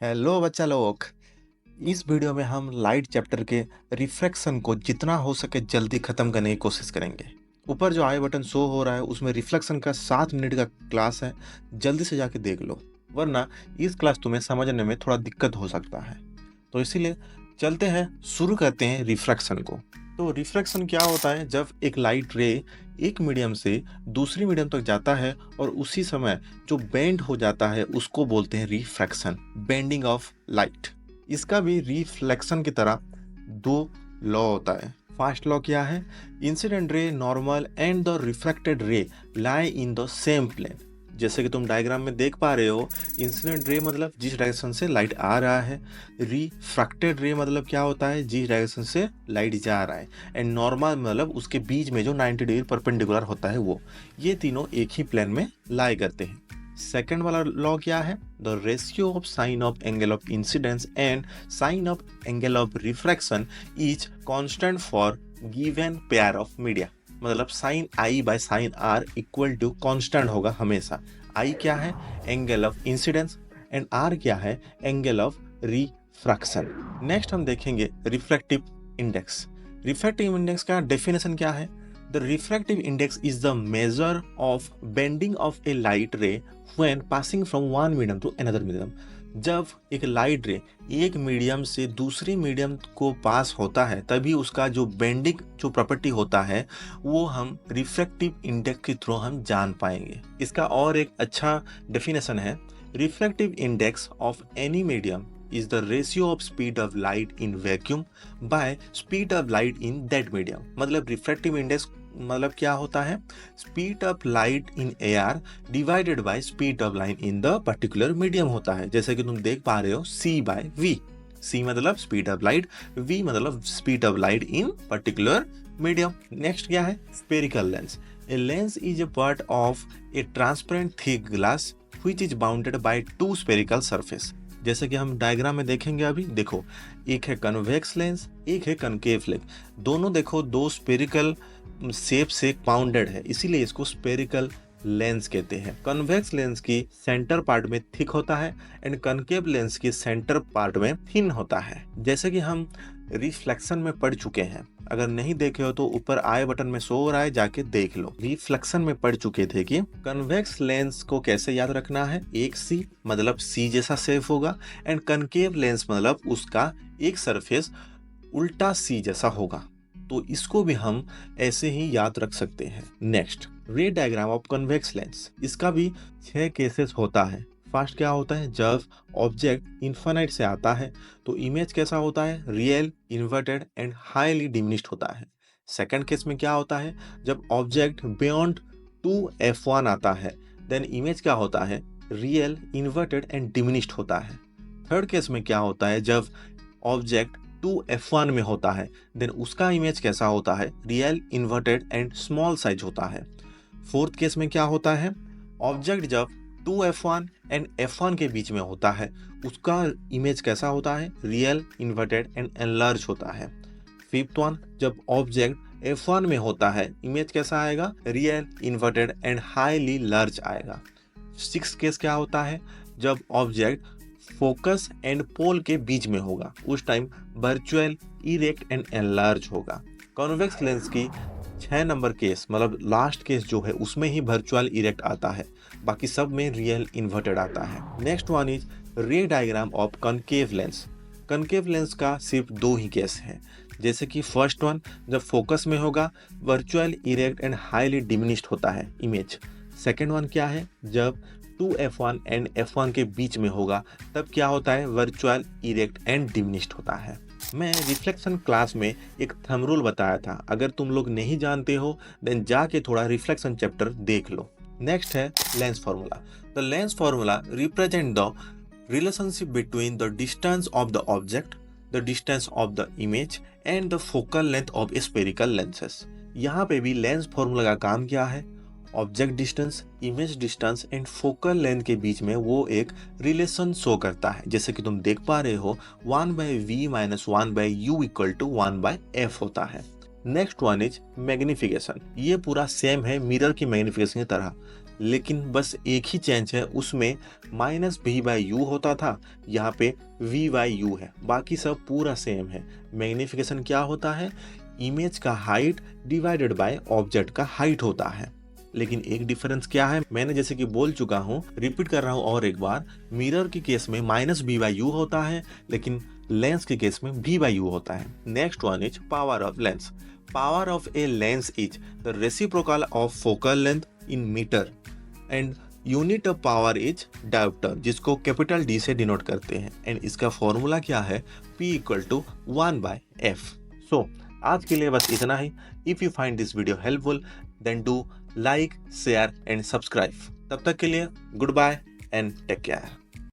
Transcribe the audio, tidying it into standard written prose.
Hello बच्चा लोग। इस वीडियो में हम लाइट चैप्टर के रिफ्लेक्शन को जितना हो सके जल्दी खत्म करने की कोशिश करेंगे। ऊपर जो आई बटन शो हो रहा है उसमें रिफ्लेक्शन का 7 मिनट का क्लास है, जल्दी से जाके देख लो, वरना इस क्लास तुम्हें समझने में थोड़ा दिक्कत हो सकता है। तो इसीलिए चलते हैं, शुरू करते हैं रिफ्रैक्शन को। तो रिफ्रैक्शन क्या होता है? जब एक लाइट रे एक मीडियम से दूसरी मीडियम तक जाता है और उसी समय जो बेंड हो जाता है उसको बोलते हैं रिफ्रैक्शन, बेंडिंग ऑफ लाइट। इसका भी रिफ्लेक्शन की तरह दो लॉ होता है। फर्स्ट लॉ क्या है? Incident ray, normal and the refracted ray lie in the same plane. जैसे कि तुम डायग्राम में देख पा रहे हो, इंसिडेंट रे मतलब जिस डायरेक्शन से लाइट आ रहा है, रिफ्रैक्टेड रे मतलब क्या होता है? जिस डायरेक्शन से लाइट जा रहा है, एंड नॉर्मल मतलब उसके बीच में जो 90 डिग्री परपेंडिकुलर होता है वो। ये तीनों एक ही प्लेन में लाई करते हैं। सेकेंड वाला लॉ क्या है? The ratio of sine of angle of incidence and sine of angle of refraction is constant for given pair of media. मतलब sine i by sine r equal to constant होगा हमेशा। I क्या है? Angle of incidence, and r क्या है? Angle of refraction. Next हम देखेंगे refractive index. Refractive index का डेफिनेशन क्या है? The refractive index is the measure of bending of a light ray when passing from one medium to another medium। जब एक light रे एक मीडियम से दूसरी मीडियम को पास होता है तभी उसका जो बेंडिंग जो प्रॉपर्टी होता है वो हम रिफ्रैक्टिव इंडेक्स के थ्रू हम जान पाएंगे। इसका और एक अच्छा डेफिनेशन है, refractive index of any medium is the ratio of speed of light in vacuum by speed of light in that medium। मतलब रिफ्रैक्टिव इंडेक्स मतलब क्या होता है? Speed of light in air divided by speed of light in the particular medium होता है। जैसे कि तुम देख पा रहे हो C बाय V। C मतलब स्पीड ऑफ लाइट, V मतलब speed of light in particular medium. Next क्या है? Spherical lens. A lens is a part of A transparent thick glass which is bounded by two spherical surface. जैसे कि हम diagram में देखेंगे अभी, देखो एक है कन्वेक्स लेंस, एक है कनकेव लेंस। दोनों देखो दो स्फेरिकल शेप से बाउंडेड है, इसीलिए इसको स्फेरिकल लेंस कहते हैं। कन्वेक्स लेंस की सेंटर पार्ट में थिक होता है एंड कनकेव लेंस की सेंटर पार्ट में थिन होता है। जैसे कि हम रिफ्लेक्शन में पढ़ चुके हैं, अगर नहीं देखे हो तो ऊपर आई बटन में शो हो रहा है, जाके देख लो। रिफ्लेक्शन में पढ़ चुके थे कि कन्वेक्स लेंस को कैसे याद रखना है। एक सी मतलब सी जैसा शेप होगा, एंड कनकेव लेंस मतलब उसका एक सरफेस उल्टा सी जैसा होगा। तो इसको भी हम ऐसे ही याद रख सकते हैं। नेक्स्ट, रे डायग्राम ऑफ कन्वेक्स लेंस। इसका भी 6 केसेस होता है। फर्स्ट क्या होता है? जब ऑब्जेक्ट इन्फिनिट से आता है तो इमेज कैसा होता है? Real, inverted and highly diminished होता है। सेकंड केस में क्या होता है? जब ऑब्जेक्ट बियॉन्ड 2f1 आता है, देन इमेज क्या होता है? रियल, इन्वर्टेड एंड डिमिनिश्ड होता है। थर्ड केस में क्या होता है? जब ऑब्जेक्ट 2f1 में होता है, देन उसका इमेज कैसा होता है? Real, inverted and small size होता है। फोर्थ केस में क्या होता है? ऑब्जेक्ट जब 2f1 एंड f1 के बीच में होता है, उसका इमेज कैसा होता है? रियल, इन्वर्टेड एंड एनलार्ज होता है। फिफ्थ वन, जब ऑब्जेक्ट f1 में होता है, इमेज कैसा आएगा? Real, inverted and highly large आएगा। सिक्स्थ केस क्या होता है? जब ऑब्जेक्ट फोकस एंड पोल के बीच में होगा, उस time virtual, erect and enlarge होगा। कॉन्वेक्स लेंस की 6 नंबर केस मतलब लास्ट केस जो है उसमें ही वर्चुअल, इरेक्ट आता है, बाकी सब में रियल, इन्वर्टेड आता है। नेक्स्ट वन इज रे diagram of concave lens. Concave lens का सिर्फ 2 ही केस है। जैसे कि फर्स्ट वन, जब फोकस में होगा, virtual, erect and highly diminished होता है इमेज। सेकेंड वन क्या है? जब 2f1 एंड f1 के बीच में होगा, तब क्या होता है? वर्चुअल, इरेक्ट एंड डिमिनिश्ड होता है। मैं रिफ्लेक्शन क्लास में एक थंब रूल बताया था, अगर तुम लोग नहीं जानते हो देन जाके थोड़ा रिफ्लेक्शन चैप्टर देख लो। नेक्स्ट है lens formula. The lens formula represent the relationship between the distance of the object, the distance of the image and the focal length of spherical lenses. यहाँ पे भी लेंस फॉर्मूला का काम क्या है? Object distance, image distance and focal length के बीच में वो एक रिलेशन शो करता है। जैसे कि तुम देख पा रहे हो 1/v - 1/u = 1/f होता है। Next one is magnification. ये पूरा सेम है मिरर की मैग्निफिकेशन की तरह। लेकिन बस एक ही चेंज है, उसमें माइनस भी बाई यू होता था, यहाँ पे वी बाई यू है, बाकी सब पूरा सेम है। मैग्निफिकेशन क्या होता है, इमेज का हाइट डिवाइडेड बाय ऑब्जेक्ट का हाइट होता है। लेकिन एक डिफरेंस क्या है, मैंने जैसे कि बोल चुका हूँ, रिपीट कर रहा हूँ और एक बार, मिरर के केस में माइनस बी बाई यू होता है, लेकिन लेंस के केस में भी बाई यू होता है। Next one is power of lens. Power of a lens is the reciprocal of focal length in metre and unit of power is dioptre, जिसको capital D से डिनोट करते हैं। And इसका formula क्या है, P equal to 1/f। सो आज के लिए बस इतना ही। If you find this video helpful then do like, share and subscribe. तब तक के लिए good bye and take care.